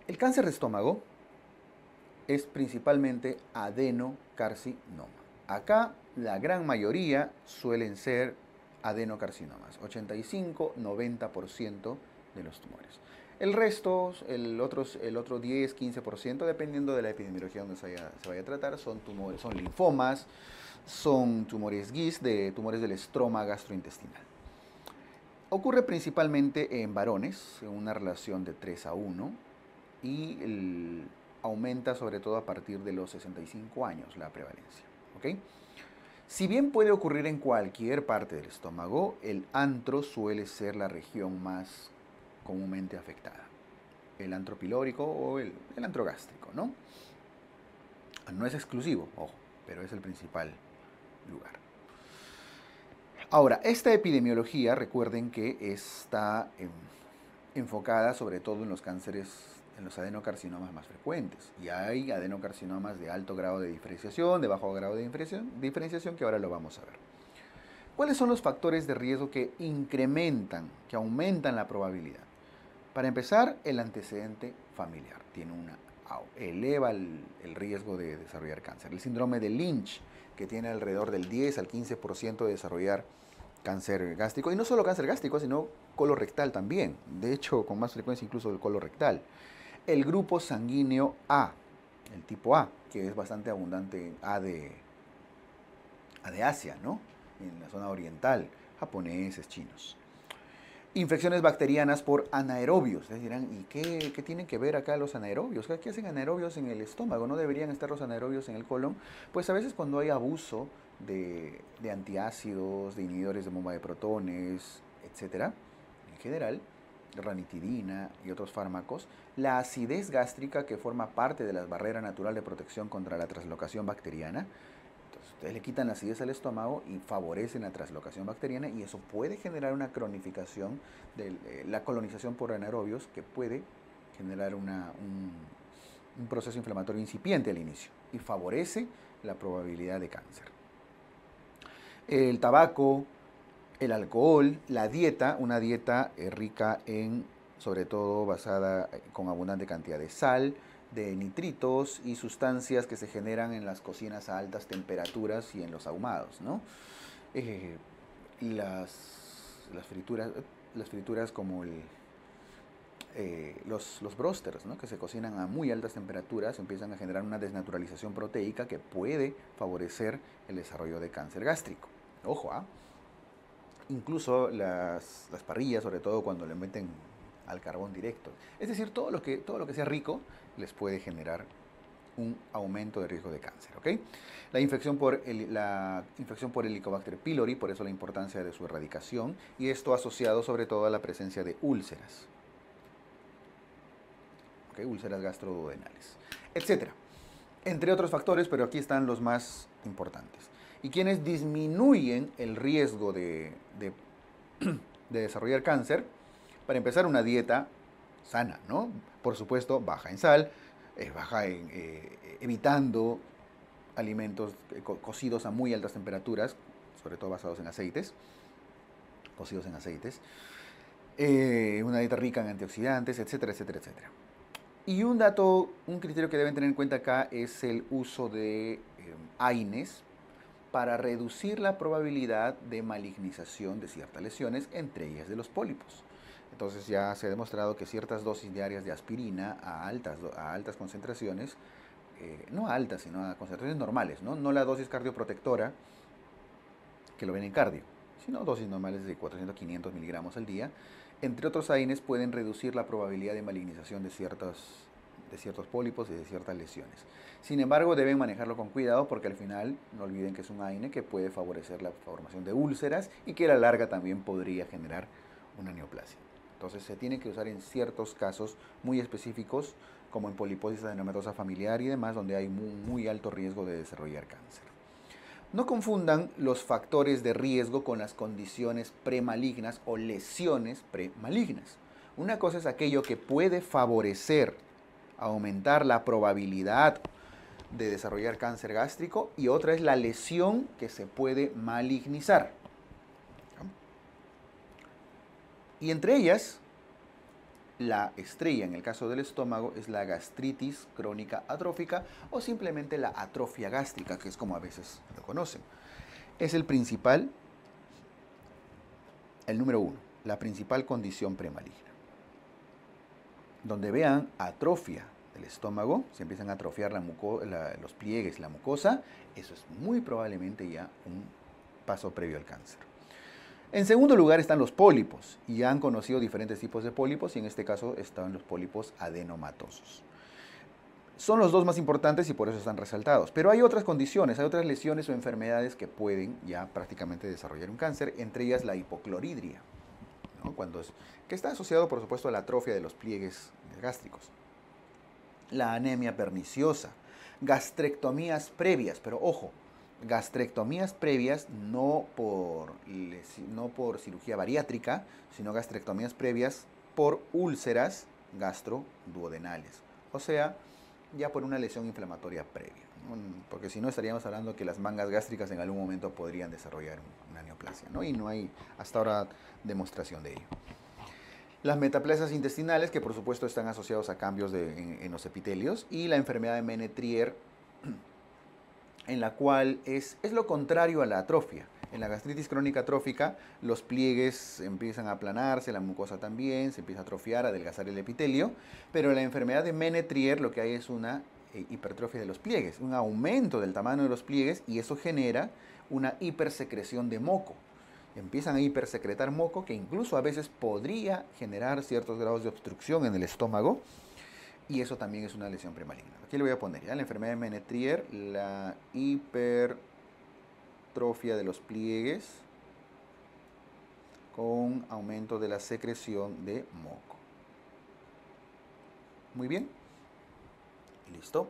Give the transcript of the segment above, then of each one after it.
El cáncer de estómago es principalmente adenocarcinoma. Acá la gran mayoría suelen ser adenocarcinomas, 85-90% de los tumores. El resto, el otro 10-15%, dependiendo de la epidemiología donde se vaya a tratar, son tumores, son linfomas, son tumores GIST, tumores del estroma gastrointestinal. Ocurre principalmente en varones, en una relación de 3-1, y aumenta sobre todo a partir de los 65 años la prevalencia. ¿Okay? Si bien puede ocurrir en cualquier parte del estómago, el antro suele ser la región más comúnmente afectada. El antro pilórico o el antro gástrico, ¿no? No es exclusivo, ojo, pero es el principal lugar. Ahora, esta epidemiología, recuerden que está enfocada sobre todo en los cánceres, en los adenocarcinomas más frecuentes. Y hay adenocarcinomas de alto grado de diferenciación, de bajo grado de diferenciación, que ahora lo vamos a ver. ¿Cuáles son los factores de riesgo que incrementan, que aumentan la probabilidad? Para empezar, el antecedente familiar eleva el riesgo de desarrollar cáncer. El síndrome de Lynch, que tiene alrededor del 10 al 15% de desarrollar cáncer gástrico, y no solo cáncer gástrico, sino colorectal también, de hecho con más frecuencia incluso del colorectal. El grupo sanguíneo A, el tipo A, que es bastante abundante en A de Asia, ¿no? En la zona oriental, japoneses, chinos. Infecciones bacterianas por anaerobios. Ustedes dirán, ¿y qué tienen que ver acá los anaerobios? ¿Qué hacen anaerobios en el estómago? ¿No deberían estar los anaerobios en el colon? Pues a veces cuando hay abuso de antiácidos, de inhibidores de bomba de protones, etcétera, en general, ranitidina y otros fármacos, la acidez gástrica, que forma parte de la barrera natural de protección contra la translocación bacteriana, ustedes le quitan la acidez al estómago y favorecen la translocación bacteriana, y eso puede generar una cronificación de la colonización por anaerobios, que puede generar un proceso inflamatorio incipiente al inicio y favorece la probabilidad de cáncer. El tabaco, el alcohol, la dieta, una dieta rica en, sobre todo basada con abundante cantidad de sal, de nitritos y sustancias que se generan en las cocinas a altas temperaturas y en los ahumados, ¿no? Las frituras como los brósters, ¿no? Que se cocinan a muy altas temperaturas, empiezan a generar una desnaturalización proteica que puede favorecer el desarrollo de cáncer gástrico. Ojo, ¿ah? Incluso las parrillas, sobre todo cuando le meten al carbón directo. Es decir, todo lo que sea rico les puede generar un aumento de riesgo de cáncer. ¿Okay? La infección por Helicobacter pylori, por eso la importancia de su erradicación, y esto asociado sobre todo a la presencia de úlceras. ¿Okay? Úlceras gastroduodenales, etc. Entre otros factores, pero aquí están los más importantes. Y quienes disminuyen el riesgo de desarrollar cáncer, para empezar, una dieta sana, ¿no? Por supuesto, baja en sal, evitando alimentos cocidos a muy altas temperaturas, sobre todo basados en aceites, cocidos en aceites, una dieta rica en antioxidantes, etcétera, etcétera, etcétera. Y un criterio que deben tener en cuenta acá es el uso de AINES para reducir la probabilidad de malignización de ciertas lesiones, entre ellas de los pólipos. Entonces ya se ha demostrado que ciertas dosis diarias de aspirina a altas concentraciones, no a altas, sino a concentraciones normales, no la dosis cardioprotectora que lo ven en cardio, sino dosis normales de 400-500 miligramos al día, entre otros AINES, pueden reducir la probabilidad de malignización de ciertos pólipos y de ciertas lesiones. Sin embargo, deben manejarlo con cuidado, porque al final no olviden que es un AINE que puede favorecer la formación de úlceras y que a la larga también podría generar una neoplasia. Entonces se tiene que usar en ciertos casos muy específicos, como en poliposis adenomatosa familiar y demás, donde hay muy alto riesgo de desarrollar cáncer. No confundan los factores de riesgo con las condiciones premalignas o lesiones premalignas. Una cosa es aquello que puede favorecer, aumentar la probabilidad de desarrollar cáncer gástrico, y otra es la lesión que se puede malignizar. Y entre ellas La estrella en el caso del estómago es la gastritis crónica atrófica o simplemente la atrofia gástrica, que es como a veces lo conocen. Es el número uno, la principal condición premaligna. Donde vean atrofia del estómago, se empiezan a atrofiar los pliegues, la mucosa, eso es muy probablemente ya un paso previo al cáncer. En segundo lugar están los pólipos, y ya han conocido diferentes tipos de pólipos, y en este caso están los pólipos adenomatosos. Son los dos más importantes y por eso están resaltados. Pero hay otras condiciones, hay otras lesiones o enfermedades que pueden ya prácticamente desarrollar un cáncer, entre ellas la hipocloridria, ¿no? Que está asociado, por supuesto, a la atrofia de los pliegues gástricos. La anemia perniciosa, gastrectomías previas, pero ojo, gastrectomías previas no por cirugía bariátrica, sino gastrectomías previas por úlceras gastroduodenales, o sea, ya por una lesión inflamatoria previa, ¿no? Porque si no estaríamos hablando que las mangas gástricas en algún momento podrían desarrollar una neoplasia, ¿no? Y no hay hasta ahora demostración de ello. Las metaplasias intestinales, que por supuesto están asociados a cambios en los epitelios, y la enfermedad de Menetrier, en la cual es lo contrario a la atrofia. En la gastritis crónica atrófica, los pliegues empiezan a aplanarse, la mucosa también, se empieza a atrofiar, a adelgazar el epitelio, pero en la enfermedad de Menetrier lo que hay es una hipertrofia de los pliegues, un aumento del tamaño de los pliegues, y eso genera una hipersecreción de moco. Empiezan a hipersecretar moco, que incluso a veces podría generar ciertos grados de obstrucción en el estómago, y eso también es una lesión premaligna. Aquí le voy a poner ya la enfermedad de Menetrier, la hipertrofia de los pliegues con aumento de la secreción de moco. Muy bien. Listo.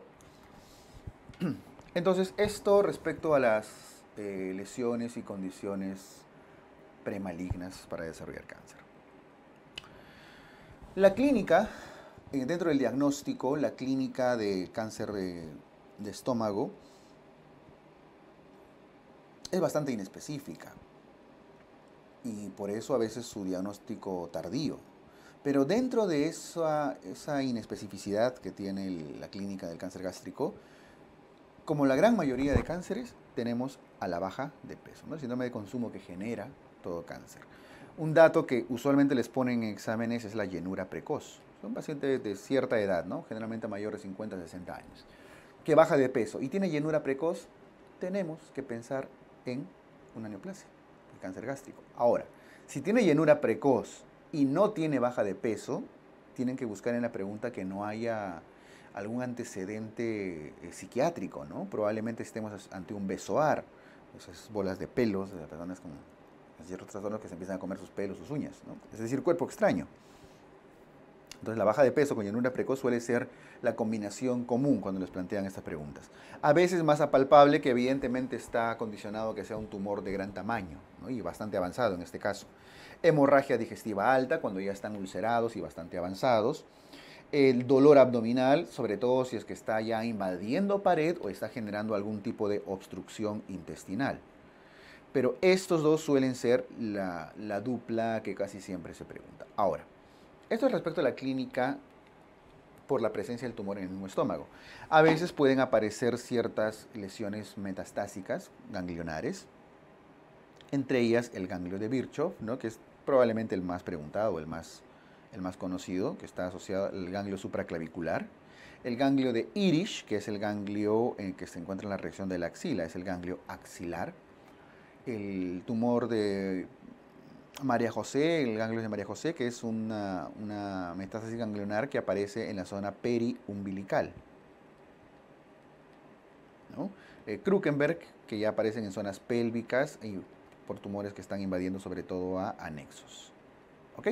Entonces, esto respecto a las lesiones y condiciones premalignas para desarrollar cáncer. La clínica, dentro del diagnóstico, la clínica de cáncer de estómago es bastante inespecífica y por eso a veces su diagnóstico tardío. Pero dentro de esa inespecificidad que tiene la clínica del cáncer gástrico, como la gran mayoría de cánceres, tenemos a la baja de peso, ¿no? El síndrome de consumo que genera todo cáncer. Un dato que usualmente les ponen en exámenes es la llenura precoz. Son pacientes de cierta edad, ¿no? Generalmente mayores de 50 a 60 años, que baja de peso y tiene llenura precoz, tenemos que pensar en una neoplasia, el cáncer gástrico. Ahora, si tiene llenura precoz y no tiene baja de peso, tienen que buscar en la pregunta que no haya algún antecedente psiquiátrico, ¿no? Probablemente estemos ante un besoar, esas bolas de pelos de las personas con ciertos trastornos que se empiezan a comer sus pelos, sus uñas, ¿no? Es decir, cuerpo extraño. Entonces, la baja de peso con llenura precoz suele ser la combinación común cuando les plantean estas preguntas. A veces más apalpable, que evidentemente está condicionado a que sea un tumor de gran tamaño, ¿no? Y bastante avanzado en este caso. Hemorragia digestiva alta, cuando ya están ulcerados y bastante avanzados. El dolor abdominal, sobre todo si es que está ya invadiendo pared o está generando algún tipo de obstrucción intestinal. Pero estos dos suelen ser la dupla que casi siempre se pregunta. Ahora, esto es respecto a la clínica por la presencia del tumor en el mismo estómago. A veces pueden aparecer ciertas lesiones metastásicas ganglionares, entre ellas el ganglio de Virchow, ¿no? Que es probablemente el más preguntado, el más conocido, que está asociado al ganglio supraclavicular. El ganglio de Irish, que es el ganglio en que se encuentra en la región de la axila, es el ganglio axilar. El tumor de María José, el ganglio de María José, que es una metástasis ganglionar que aparece en la zona periumbilical, ¿no? Krukenberg, que ya aparecen en zonas pélvicas y por tumores que están invadiendo sobre todo a anexos. ¿Ok?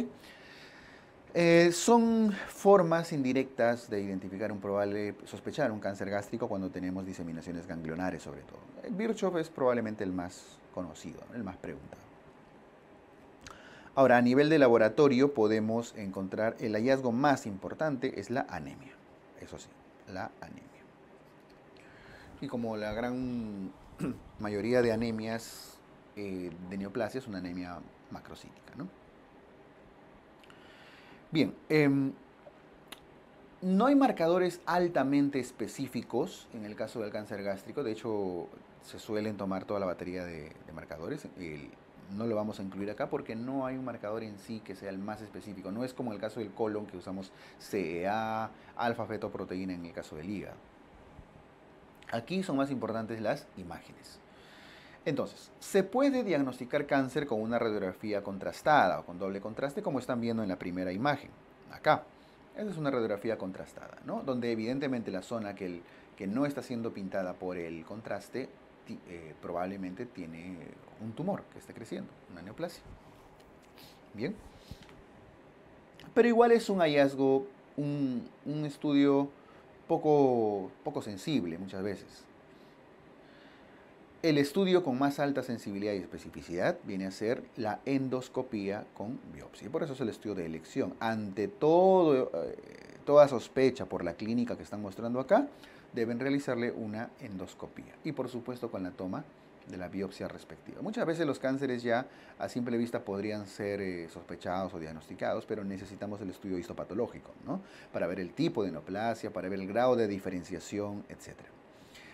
Son formas indirectas de identificar sospechar un cáncer gástrico cuando tenemos diseminaciones ganglionares sobre todo. El Virchow es probablemente el más conocido, el más preguntado. Ahora, a nivel de laboratorio podemos encontrar el hallazgo más importante es la anemia. Eso sí, la anemia. Y como la gran mayoría de anemias de neoplasia es una anemia macrocítica, ¿no? Bien, no hay marcadores altamente específicos en el caso del cáncer gástrico. De hecho, se suelen tomar toda la batería de marcadores. No lo vamos a incluir acá porque no hay un marcador en sí que sea el más específico. No es como el caso del colon, que usamos CEA, alfa-fetoproteína en el caso del hígado. Aquí son más importantes las imágenes. Entonces, se puede diagnosticar cáncer con una radiografía contrastada o con doble contraste, como están viendo en la primera imagen, acá. Esa es una radiografía contrastada, ¿no? Donde evidentemente la zona que no está siendo pintada por el contraste probablemente tiene un tumor que está creciendo, una neoplasia. Bien. Pero igual es un hallazgo, un estudio poco sensible muchas veces. El estudio con más alta sensibilidad y especificidad viene a ser la endoscopía con biopsia. Y por eso es el estudio de elección. Ante toda sospecha por la clínica que están mostrando acá, deben realizarle una endoscopía. Y por supuesto con la toma de la biopsia respectiva. Muchas veces los cánceres ya a simple vista podrían ser sospechados o diagnosticados, pero necesitamos el estudio histopatológico, ¿no? Para ver el tipo de neoplasia, para ver el grado de diferenciación, etc.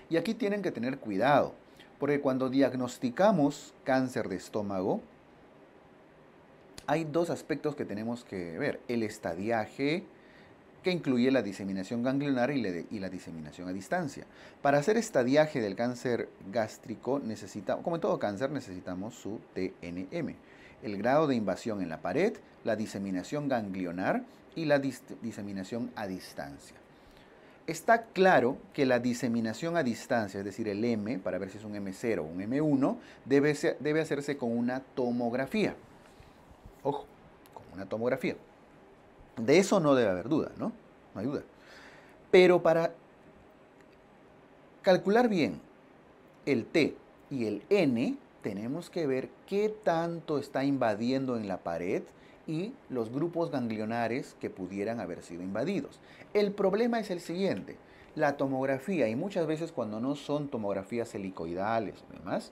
Y aquí tienen que tener cuidado. Porque cuando diagnosticamos cáncer de estómago, hay dos aspectos que tenemos que ver. El estadiaje, que incluye la diseminación ganglionar y la diseminación a distancia. Para hacer estadiaje del cáncer gástrico, como en todo cáncer, necesitamos su TNM. El grado de invasión en la pared, la diseminación ganglionar y la diseminación a distancia. Está claro que la diseminación a distancia, es decir, el M, para ver si es un M0 o un M1, debe hacerse con una tomografía. Ojo, con una tomografía. De eso no debe haber duda, ¿no? No hay duda. Pero para calcular bien el T y el N, tenemos que ver qué tanto está invadiendo en la pared y los grupos ganglionares que pudieran haber sido invadidos. El problema es el siguiente: la tomografía, y muchas veces cuando no son tomografías helicoidales o demás,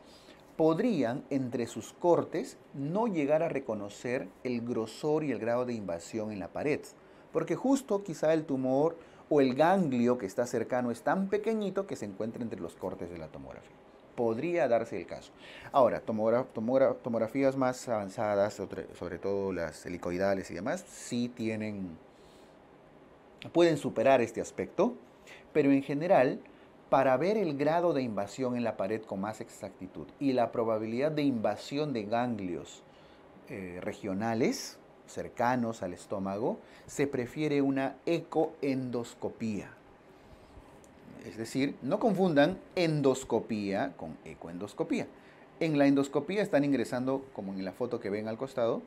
podrían entre sus cortes no llegar a reconocer el grosor y el grado de invasión en la pared, porque justo quizá el tumor o el ganglio que está cercano es tan pequeñito que se encuentra entre los cortes de la tomografía. Podría darse el caso. Ahora, tomografías más avanzadas, sobre todo las helicoidales y demás, sí pueden superar este aspecto, pero en general, para ver el grado de invasión en la pared con más exactitud y la probabilidad de invasión de ganglios regionales cercanos al estómago, se prefiere una ecoendoscopía. Es decir, no confundan endoscopía con ecoendoscopía. En la endoscopía están ingresando, como en la foto que ven al costado,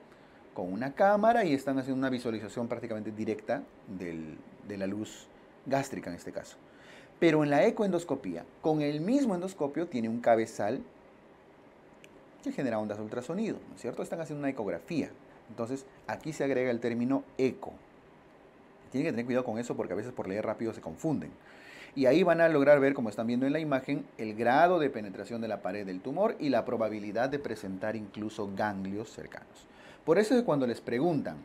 con una cámara y están haciendo una visualización prácticamente directa de la luz gástrica en este caso. Pero en la ecoendoscopía, con el mismo endoscopio, tiene un cabezal que genera ondas de ultrasonido, ¿no es cierto? Están haciendo una ecografía. Entonces, aquí se agrega el término eco. Tienen que tener cuidado con eso porque a veces por leer rápido se confunden. Y ahí van a lograr ver, como están viendo en la imagen, el grado de penetración de la pared del tumor y la probabilidad de presentar incluso ganglios cercanos. Por eso es que cuando les preguntan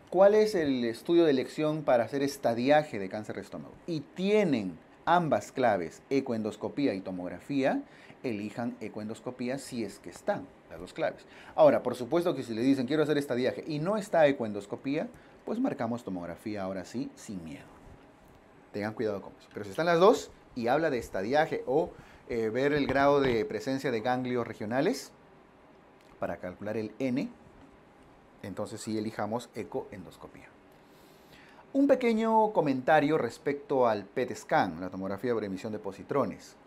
cuál es el estudio de elección para hacer estadiaje de cáncer de estómago y tienen ambas claves, ecoendoscopía y tomografía, elijan ecoendoscopía si es que están las dos claves. Ahora, por supuesto que si le dicen quiero hacer estadiaje y no está ecoendoscopía, pues marcamos tomografía ahora sí, sin miedo. Tengan cuidado con eso. Pero si están las dos y habla de estadiaje o ver el grado de presencia de ganglios regionales para calcular el N, entonces sí elijamos ecoendoscopía. Un pequeño comentario respecto al PET scan, la tomografía por emisión de positrones.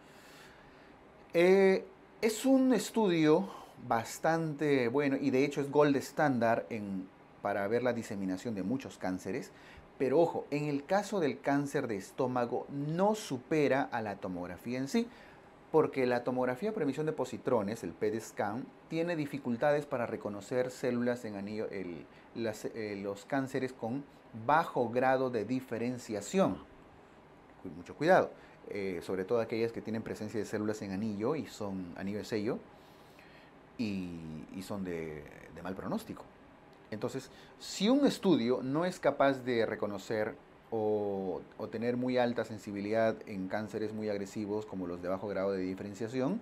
Es un estudio bastante bueno y de hecho es gold estándar para ver la diseminación de muchos cánceres. Pero ojo, en el caso del cáncer de estómago no supera a la tomografía en sí, porque la tomografía por emisión de positrones, el PET scan, tiene dificultades para reconocer células en anillo, los cánceres con bajo grado de diferenciación. Mucho cuidado, sobre todo aquellas que tienen presencia de células en anillo y son anillo de sello y son de mal pronóstico. Entonces, si un estudio no es capaz de reconocer o tener muy alta sensibilidad en cánceres muy agresivos como los de bajo grado de diferenciación,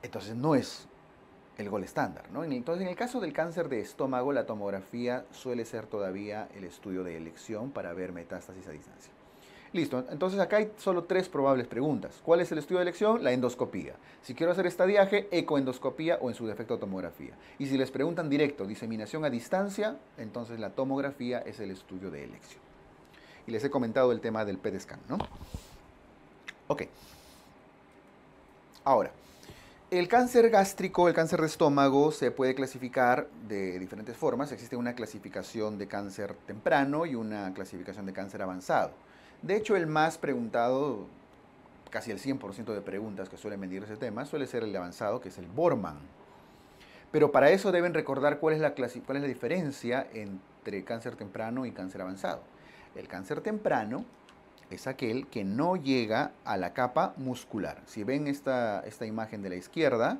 entonces no es el gol estándar, ¿no? Entonces, en el caso del cáncer de estómago, la tomografía suele ser todavía el estudio de elección para ver metástasis a distancia. Listo, entonces acá hay solo 3 probables preguntas. ¿Cuál es el estudio de elección? La endoscopía. Si quiero hacer estadiaje, ecoendoscopía o en su defecto tomografía. Y si les preguntan directo, diseminación a distancia, entonces la tomografía es el estudio de elección. Y les he comentado el tema del PET scan, ¿no? Ok. Ahora, el cáncer gástrico, el cáncer de estómago, se puede clasificar de diferentes formas. Existe una clasificación de cáncer temprano y una clasificación de cáncer avanzado. De hecho, el más preguntado, casi el 100% de preguntas que suelen venir ese tema, suele ser el de avanzado, que es el Borman. Pero para eso deben recordar cuál es la diferencia entre cáncer temprano y cáncer avanzado. El cáncer temprano es aquel que no llega a la capa muscular. Si ven esta imagen de la izquierda,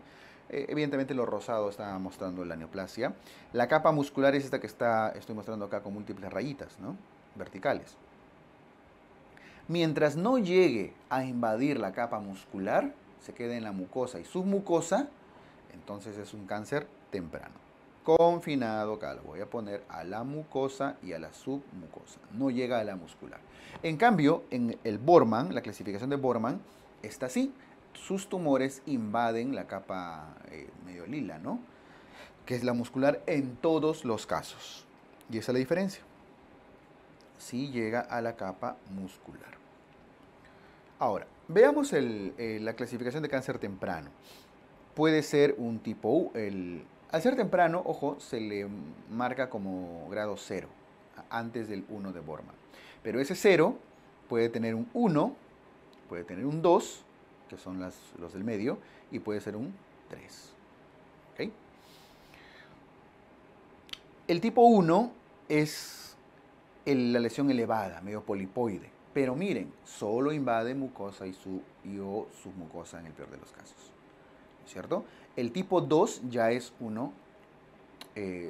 evidentemente lo rosado está mostrando la neoplasia. La capa muscular es esta que estoy mostrando acá con múltiples rayitas, ¿no? Verticales. Mientras no llegue a invadir la capa muscular, se queda en la mucosa y submucosa, entonces es un cáncer temprano. Confinado, acá lo voy a poner a la mucosa y a la submucosa. No llega a la muscular. En cambio, en el Borman, la clasificación de Borman, está así. Sus tumores invaden la capa medio lila, ¿no? Que es la muscular en todos los casos. Y esa es la diferencia. Sí llega a la capa muscular. Ahora, veamos la clasificación de cáncer temprano. Puede ser un tipo U. Al ser temprano, ojo, se le marca como grado 0, antes del 1 de Borman. Pero ese 0 puede tener un 1, puede tener un 2, que son los del medio, y puede ser un 3. ¿Okay? El tipo 1 es la lesión elevada, medio polipoide. Pero miren, solo invade mucosa y submucosa en el peor de los casos. ¿Cierto? El tipo 2 ya es uno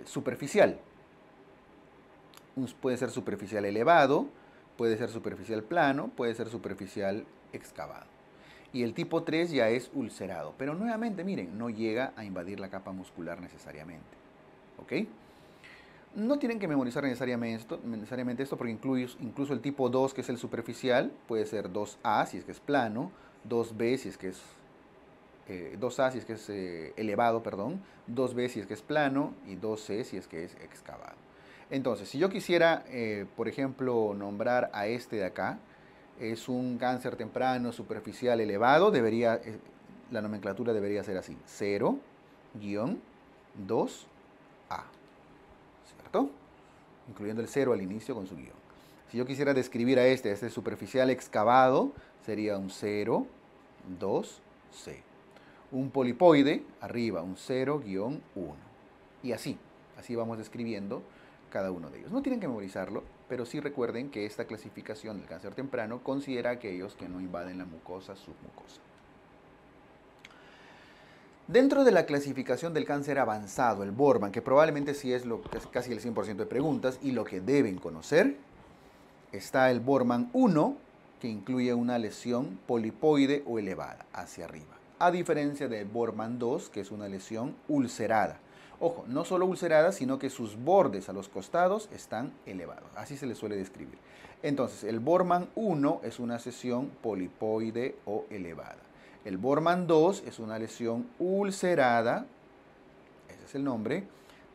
superficial. Puede ser superficial elevado, puede ser superficial plano, puede ser superficial excavado. Y el tipo 3 ya es ulcerado. Pero nuevamente, miren, no llega a invadir la capa muscular necesariamente. ¿Ok? No tienen que memorizar necesariamente esto porque incluso el tipo 2, que es el superficial, puede ser 2A si es que es plano, 2B si es que es 2A si es que es elevado, perdón, 2B si es que es plano y 2C si es que es excavado. Entonces, si yo quisiera, por ejemplo, nombrar a este de acá, es un cáncer temprano, superficial, elevado, la nomenclatura debería ser así, 0-2A, ¿cierto? Incluyendo el 0 al inicio con su guión. Si yo quisiera describir a este superficial excavado, sería un 0, 2, C. Un polipoide, arriba, un 0-1. Y así vamos describiendo cada uno de ellos. No tienen que memorizarlo, pero sí recuerden que esta clasificación del cáncer temprano considera aquellos que no invaden la mucosa, submucosa. Dentro de la clasificación del cáncer avanzado, el Borman, que probablemente sí es casi el 100% de preguntas y lo que deben conocer, está el Borman 1, que incluye una lesión polipoide o elevada hacia arriba, a diferencia del Borman 2, que es una lesión ulcerada. Ojo, no solo ulcerada, sino que sus bordes a los costados están elevados. Así se le suele describir. Entonces, el Borman 1 es una lesión polipoide o elevada. El Borman 2 es una lesión ulcerada, ese es el nombre,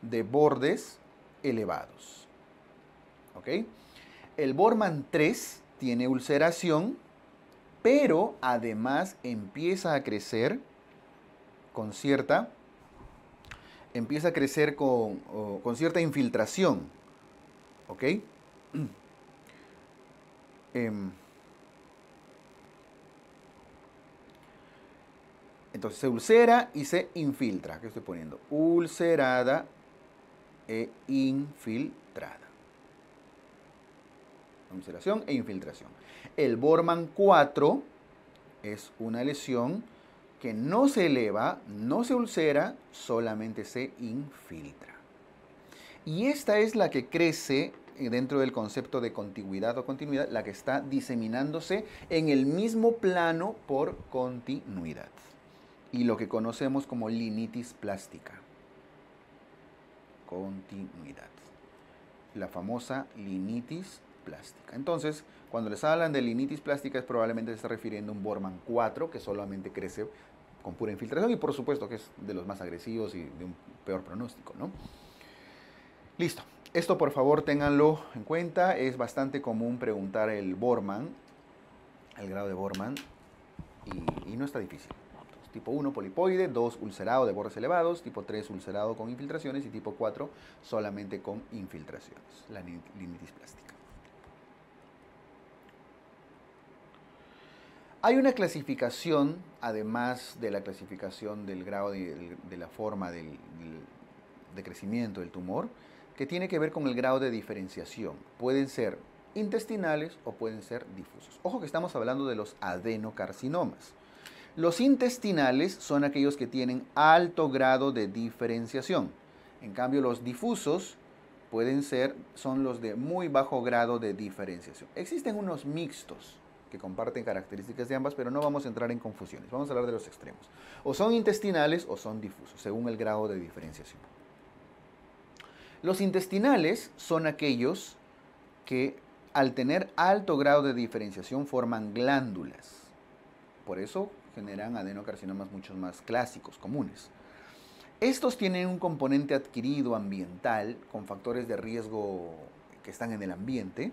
de bordes elevados. ¿Ok? El Borman 3 tiene ulceración, pero además empieza a crecer con cierta cierta infiltración. ¿Ok? Entonces se ulcera y se infiltra. ¿Qué estoy poniendo? Ulcerada e infiltrada. Ulceración e infiltración. El Borman 4 es una lesión que no se eleva, no se ulcera, solamente se infiltra. Y esta es la que crece dentro del concepto de contigüidad o continuidad, la que está diseminándose en el mismo plano por continuidad. Y lo que conocemos como linitis plástica. Continuidad. La famosa linitis plástica. Entonces, cuando les hablan de linitis plástica, es probablemente se está refiriendo a un Bormann 4 que solamente crece con pura infiltración y por supuesto que es de los más agresivos y de un peor pronóstico, ¿no? Listo. Esto por favor ténganlo en cuenta. Es bastante común preguntar el Bormann, el grado de Bormann, y no está difícil. Entonces, tipo 1 polipoide, 2 ulcerado de bordes elevados, tipo 3 ulcerado con infiltraciones y tipo 4 solamente con infiltraciones. La linitis plástica. Hay una clasificación, además de la clasificación del grado de la forma de crecimiento del tumor, que tiene que ver con el grado de diferenciación. Pueden ser intestinales o pueden ser difusos. Ojo que estamos hablando de los adenocarcinomas. Los intestinales son aquellos que tienen alto grado de diferenciación. En cambio, los difusos son los de muy bajo grado de diferenciación. Existen unos mixtos que comparten características de ambas, pero no vamos a entrar en confusiones. Vamos a hablar de los extremos. O son intestinales o son difusos, según el grado de diferenciación. Los intestinales son aquellos que, al tener alto grado de diferenciación, forman glándulas. Por eso generan adenocarcinomas muchos más clásicos, comunes. Estos tienen un componente adquirido ambiental con factores de riesgo que están en el ambiente.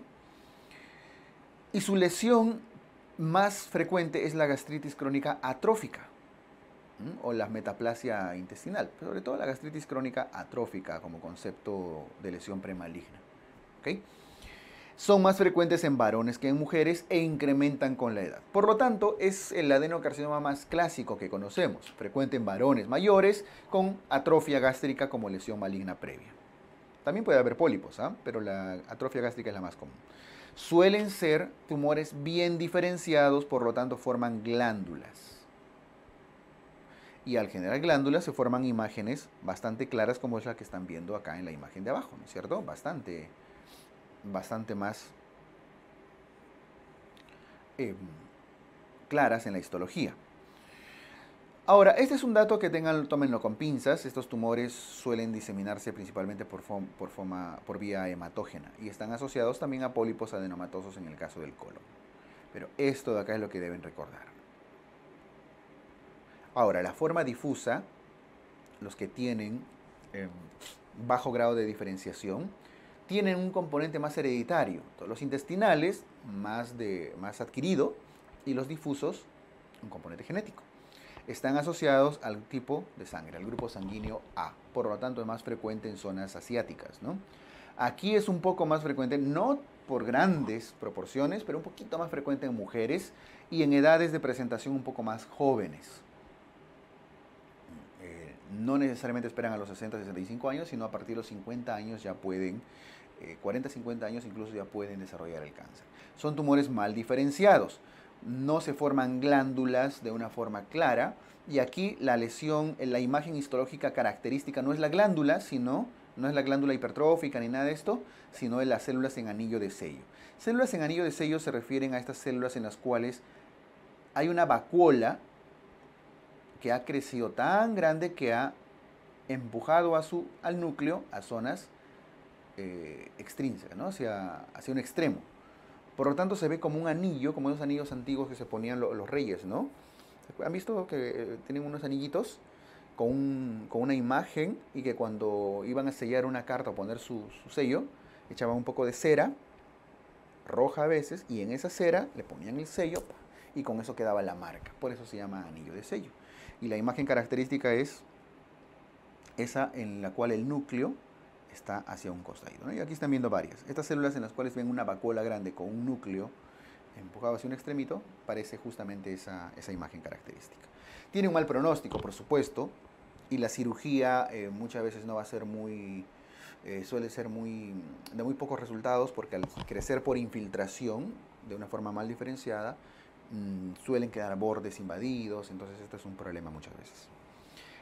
Y su lesión más frecuente es la gastritis crónica atrófica o la metaplasia intestinal, sobre todo la gastritis crónica atrófica como concepto de lesión premaligna. ¿Okay? Son más frecuentes en varones que en mujeres e incrementan con la edad. Por lo tanto, es el adenocarcinoma más clásico que conocemos, frecuente en varones mayores con atrofia gástrica como lesión maligna previa. También puede haber pólipos, pero la atrofia gástrica es la más común. Suelen ser tumores bien diferenciados, por lo tanto forman glándulas. Y al generar glándulas se forman imágenes bastante claras como es la que están viendo acá en la imagen de abajo, ¿no es cierto? Bastante más claras en la histología. Ahora, este es un dato que tómenlo con pinzas. Estos tumores suelen diseminarse principalmente por vía hematógena y están asociados también a pólipos adenomatosos en el caso del colon. Pero esto de acá es lo que deben recordar. Ahora, la forma difusa, los que tienen bajo grado de diferenciación, tienen un componente más hereditario. Los intestinales, más adquirido, y los difusos, un componente genético. Están asociados al tipo de sangre, al grupo sanguíneo A. Por lo tanto, es más frecuente en zonas asiáticas, ¿no? Aquí es un poco más frecuente, no por grandes proporciones, pero un poquito más frecuente en mujeres y en edades de presentación un poco más jóvenes. No necesariamente esperan a los 60, 65 años, sino a partir de los 50 años ya pueden, 40, 50 años incluso ya pueden desarrollar el cáncer. Son tumores mal diferenciados. No se forman glándulas de una forma clara y aquí la lesión, la imagen histológica característica no es la glándula, no es la glándula hipertrófica ni nada de esto, sino de las células en anillo de sello. Células en anillo de sello se refieren a estas células en las cuales hay una vacuola que ha crecido tan grande que ha empujado al núcleo a zonas extrínsecas, ¿no? hacia un extremo. Por lo tanto, se ve como un anillo, como esos anillos antiguos que se ponían los reyes, ¿no? ¿Han visto que tienen unos anillitos con una imagen y que cuando iban a sellar una carta o poner su sello, echaban un poco de cera, roja a veces, y en esa cera le ponían el sello y con eso quedaba la marca. Por eso se llama anillo de sello. Y la imagen característica es esa en la cual el núcleo está hacia un costado, ¿no? Y aquí están viendo varias. Estas células en las cuales ven una vacuola grande con un núcleo empujado hacia un extremito, parece justamente esa imagen característica. Tiene un mal pronóstico, por supuesto, y la cirugía muchas veces no va a ser suele ser de muy pocos resultados, porque al crecer por infiltración, de una forma mal diferenciada, suelen quedar bordes invadidos, entonces esto es un problema muchas veces.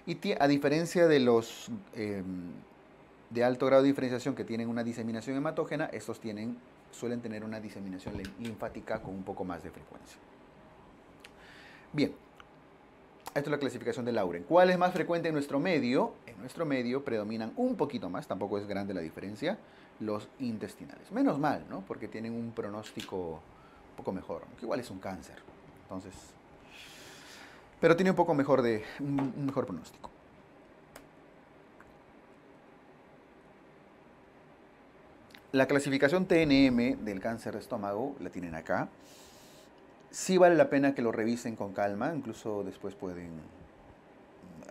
Y a diferencia de los de alto grado de diferenciación que tienen una diseminación hematógena, estos suelen tener una diseminación linfática con un poco más de frecuencia. Bien, esto es la clasificación de Lauren. ¿Cuál es más frecuente en nuestro medio? En nuestro medio predominan un poquito más, tampoco es grande la diferencia, los intestinales. Menos mal, ¿no? Porque tienen un pronóstico un poco mejor, que igual es un cáncer. Entonces, pero tiene un poco mejor un mejor pronóstico. La clasificación TNM del cáncer de estómago la tienen acá. Sí vale la pena que lo revisen con calma, incluso después pueden,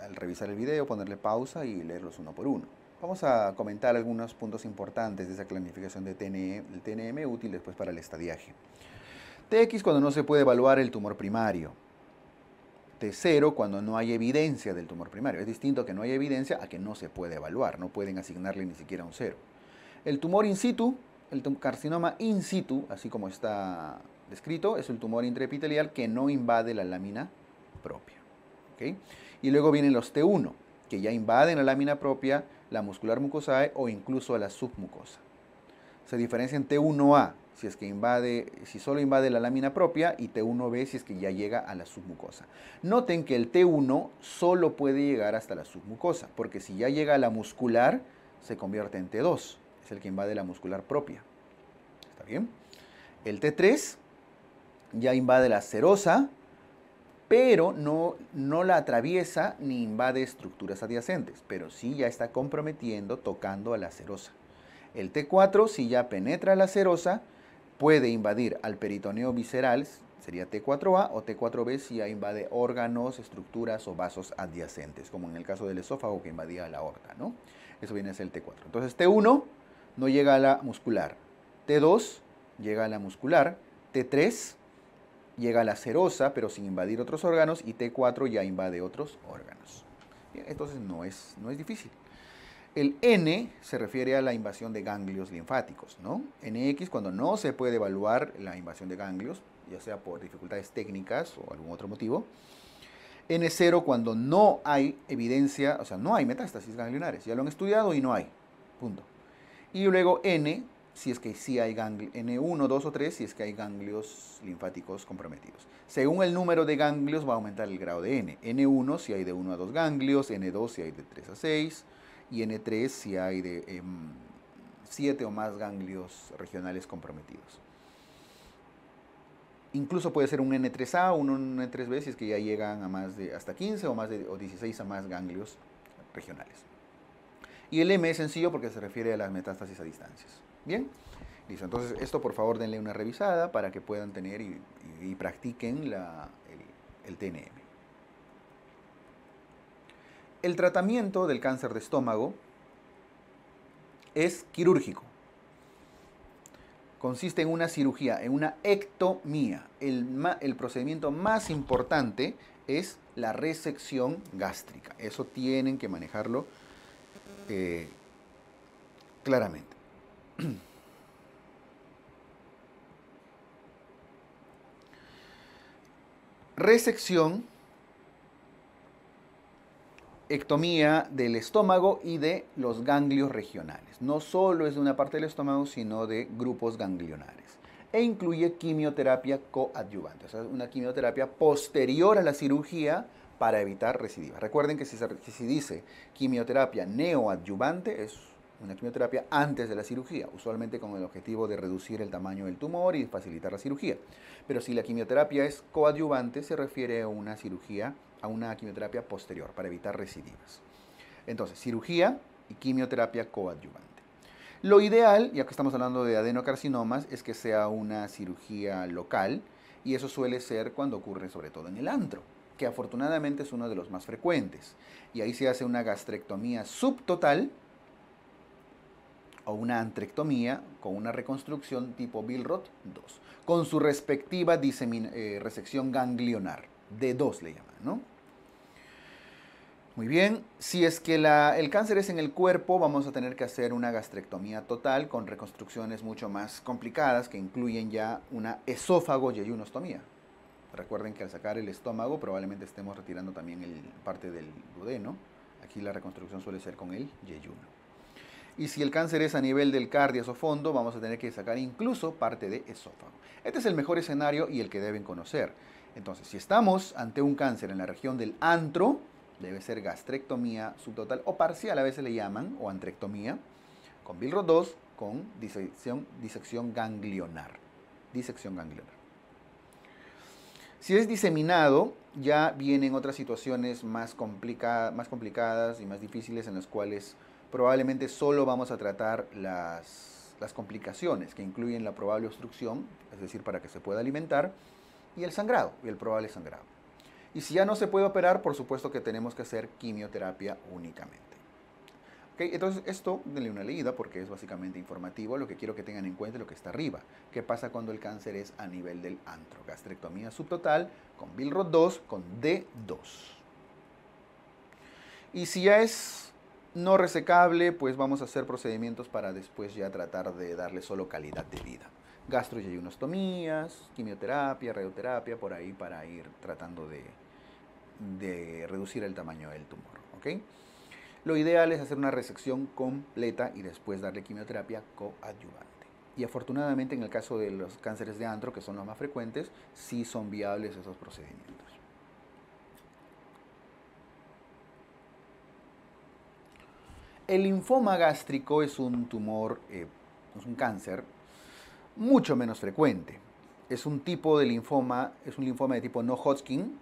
al revisar el video, ponerle pausa y leerlos uno por uno. Vamos a comentar algunos puntos importantes de esa clasificación de el TNM, útil después para el estadiaje. TX cuando no se puede evaluar el tumor primario. T0 cuando no hay evidencia del tumor primario. Es distinto a que no hay evidencia a que no se puede evaluar, no pueden asignarle ni siquiera un 0. El tumor in situ, el carcinoma in situ, así como está descrito, es el tumor intraepitelial que no invade la lámina propia. ¿Okay? Y luego vienen los T1, que ya invaden la lámina propia, la muscular mucosae o incluso a la submucosa. Se diferencian T1A si solo invade la lámina propia y T1B si es que ya llega a la submucosa. Noten que el T1 solo puede llegar hasta la submucosa, porque si ya llega a la muscular, se convierte en T2. Es el que invade la muscular propia. ¿Está bien? El T3 ya invade la serosa, pero no la atraviesa ni invade estructuras adyacentes, pero sí ya está comprometiendo, tocando a la serosa. El T4, si ya penetra la serosa, puede invadir al peritoneo visceral, sería T4A, o T4B si ya invade órganos, estructuras o vasos adyacentes, como en el caso del esófago que invadía la aorta, ¿no? Eso viene a ser el T4. Entonces T1 no llega a la muscular, T2 llega a la muscular, T3 llega a la serosa, pero sin invadir otros órganos, y T4 ya invade otros órganos. Bien, entonces no es difícil. El N se refiere a la invasión de ganglios linfáticos, ¿no? NX cuando no se puede evaluar la invasión de ganglios, ya sea por dificultades técnicas o algún otro motivo. N0 cuando no hay evidencia, o sea, no hay metástasis ganglionares, ya lo han estudiado y no hay, punto. Y luego N, si es que sí hay ganglios, N1, 2 o 3, si es que hay ganglios linfáticos comprometidos. Según el número de ganglios va a aumentar el grado de N. N1 si hay de 1 a 2 ganglios, N2 si hay de 3 a 6, y N3 si hay de 7 o más ganglios regionales comprometidos. Incluso puede ser un N3A o un N3B si es que ya llegan a más de hasta 15 o 16 a más ganglios regionales. Y el M es sencillo porque se refiere a las metástasis a distancias. ¿Bien? Listo. Entonces, esto por favor denle una revisada para que puedan tener y practiquen el TNM. El tratamiento del cáncer de estómago es quirúrgico. Consiste en una cirugía, en una ectomía. El procedimiento más importante es la resección gástrica. Eso tienen que manejarlo claramente. Resección, ectomía del estómago y de los ganglios regionales. No solo es de una parte del estómago, sino de grupos ganglionares. E incluye quimioterapia coadyuvante, o sea, una quimioterapia posterior a la cirugía para evitar recidivas. Recuerden que si dice quimioterapia neoadyuvante, es una quimioterapia antes de la cirugía, usualmente con el objetivo de reducir el tamaño del tumor y facilitar la cirugía. Pero si la quimioterapia es coadyuvante, se refiere a una quimioterapia posterior para evitar recidivas. Entonces, cirugía y quimioterapia coadyuvante. Lo ideal, ya que estamos hablando de adenocarcinomas, es que sea una cirugía local, y eso suele ser cuando ocurre sobre todo en el antro, que afortunadamente es uno de los más frecuentes. Y ahí se hace una gastrectomía subtotal o una antrectomía con una reconstrucción tipo Billroth 2, con su respectiva resección ganglionar, D2 le llaman, ¿no? Muy bien, si es que el cáncer es en el cuerpo, vamos a tener que hacer una gastrectomía total con reconstrucciones mucho más complicadas que incluyen ya una esófago-yeyunostomía. Recuerden que al sacar el estómago probablemente estemos retirando también parte del duodeno. Aquí la reconstrucción suele ser con el yeyuno. Y si el cáncer es a nivel del cardioesofondo, vamos a tener que sacar incluso parte de esófago. Este es el mejor escenario y el que deben conocer. Entonces, si estamos ante un cáncer en la región del antro, debe ser gastrectomía subtotal o parcial, a veces le llaman, o antrectomía, con Billroth 2, con disección ganglionar. Disección ganglionar. Si es diseminado, ya vienen otras situaciones más complicadas y más difíciles en las cuales probablemente solo vamos a tratar las complicaciones que incluyen la probable obstrucción, es decir, para que se pueda alimentar, y el sangrado, y el probable sangrado. Y si ya no se puede operar, por supuesto que tenemos que hacer quimioterapia únicamente. ¿Okay? Entonces, esto, denle una leída porque es básicamente informativo. Lo que quiero que tengan en cuenta es lo que está arriba. ¿Qué pasa cuando el cáncer es a nivel del antro? Gastrectomía subtotal con Billroth 2, con D2. Y si ya es no resecable, pues vamos a hacer procedimientos para después ya tratar de darle solo calidad de vida. Gastroyeyunostomías, quimioterapia, radioterapia, por ahí para ir tratando de reducir el tamaño del tumor. ¿Okay? Lo ideal es hacer una resección completa y después darle quimioterapia coadyuvante. Y afortunadamente en el caso de los cánceres de antro, que son los más frecuentes, sí son viables esos procedimientos. El linfoma gástrico es un tumor, es un cáncer mucho menos frecuente. Es un tipo de linfoma, es un linfoma de tipo no Hodgkin,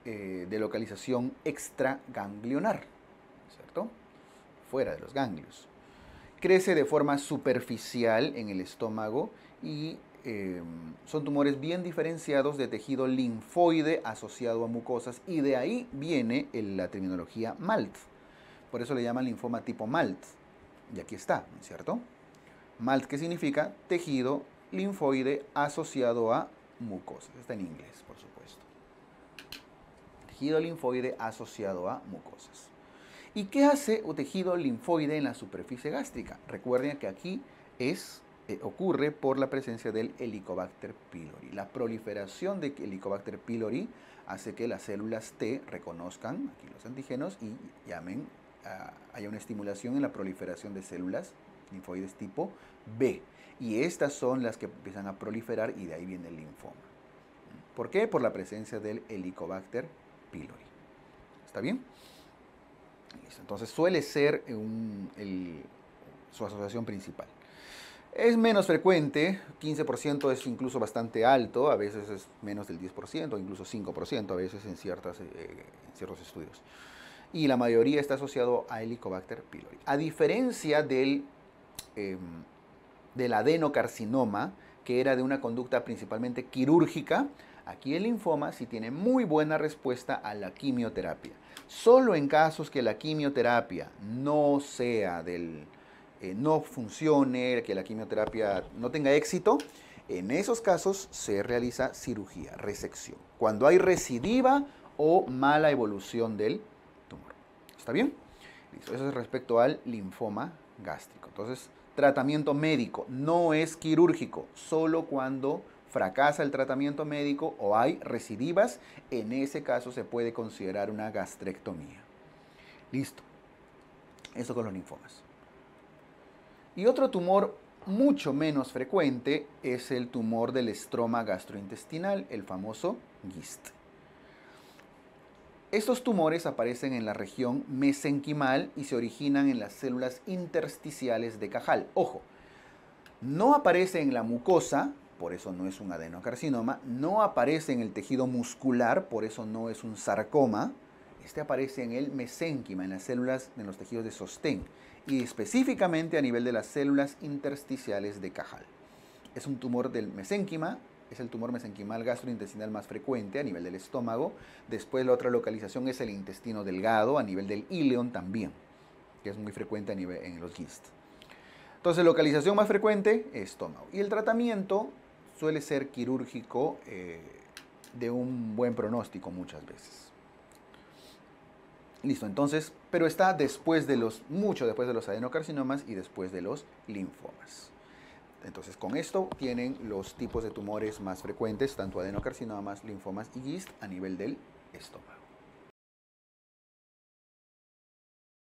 de localización extraganglionar, ¿cierto? Fuera de los ganglios. Crece de forma superficial en el estómago y son tumores bien diferenciados de tejido linfoide asociado a mucosas, y de ahí viene la terminología MALT. Por eso le llaman linfoma tipo MALT. Y aquí está, ¿no es cierto? MALT, ¿qué significa? Tejido linfoide asociado a mucosas. Está en inglés, por supuesto. Tejido linfoide asociado a mucosas. ¿Y qué hace un tejido linfoide en la superficie gástrica? Recuerden que aquí ocurre por la presencia del Helicobacter pylori. La proliferación de Helicobacter pylori hace que las células T reconozcan aquí los antígenos y haya una estimulación en la proliferación de células linfoides tipo B. Y estas son las que empiezan a proliferar y de ahí viene el linfoma. ¿Por qué? Por la presencia del Helicobacter pylori. ¿Está bien? Listo. Entonces suele ser su asociación principal. Es menos frecuente, 15% es incluso bastante alto, a veces es menos del 10%, incluso 5% a veces en ciertos estudios. Y la mayoría está asociado a Helicobacter pylori. A diferencia del adenocarcinoma, que era de una conducta principalmente quirúrgica, aquí el linfoma sí tiene muy buena respuesta a la quimioterapia. Solo en casos que la quimioterapia no funcione, que la quimioterapia no tenga éxito, en esos casos se realiza cirugía, resección, cuando hay recidiva o mala evolución del tumor. ¿Está bien? Listo. Eso es respecto al linfoma gástrico. Entonces, tratamiento médico no es quirúrgico, solo cuando fracasa el tratamiento médico o hay recidivas, en ese caso se puede considerar una gastrectomía. Listo. Eso con los linfomas. Y otro tumor mucho menos frecuente es el tumor del estroma gastrointestinal, el famoso GIST. Estos tumores aparecen en la región mesenquimal y se originan en las células intersticiales de Cajal. Ojo, no aparece en la mucosa, por eso no es un adenocarcinoma, no aparece en el tejido muscular, por eso no es un sarcoma. Este aparece en el mesénquima, en las células, en los tejidos de sostén, y específicamente a nivel de las células intersticiales de Cajal. Es un tumor del mesénquima, es el tumor mesenquimal gastrointestinal más frecuente a nivel del estómago. Después la otra localización es el intestino delgado, a nivel del íleon también, que es muy frecuente en los GIST. Entonces, localización más frecuente, estómago. Y el tratamiento suele ser quirúrgico, de un buen pronóstico muchas veces. Listo, entonces, pero está mucho después de los adenocarcinomas y después de los linfomas. Entonces, con esto tienen los tipos de tumores más frecuentes, tanto adenocarcinomas, linfomas y GIST a nivel del estómago.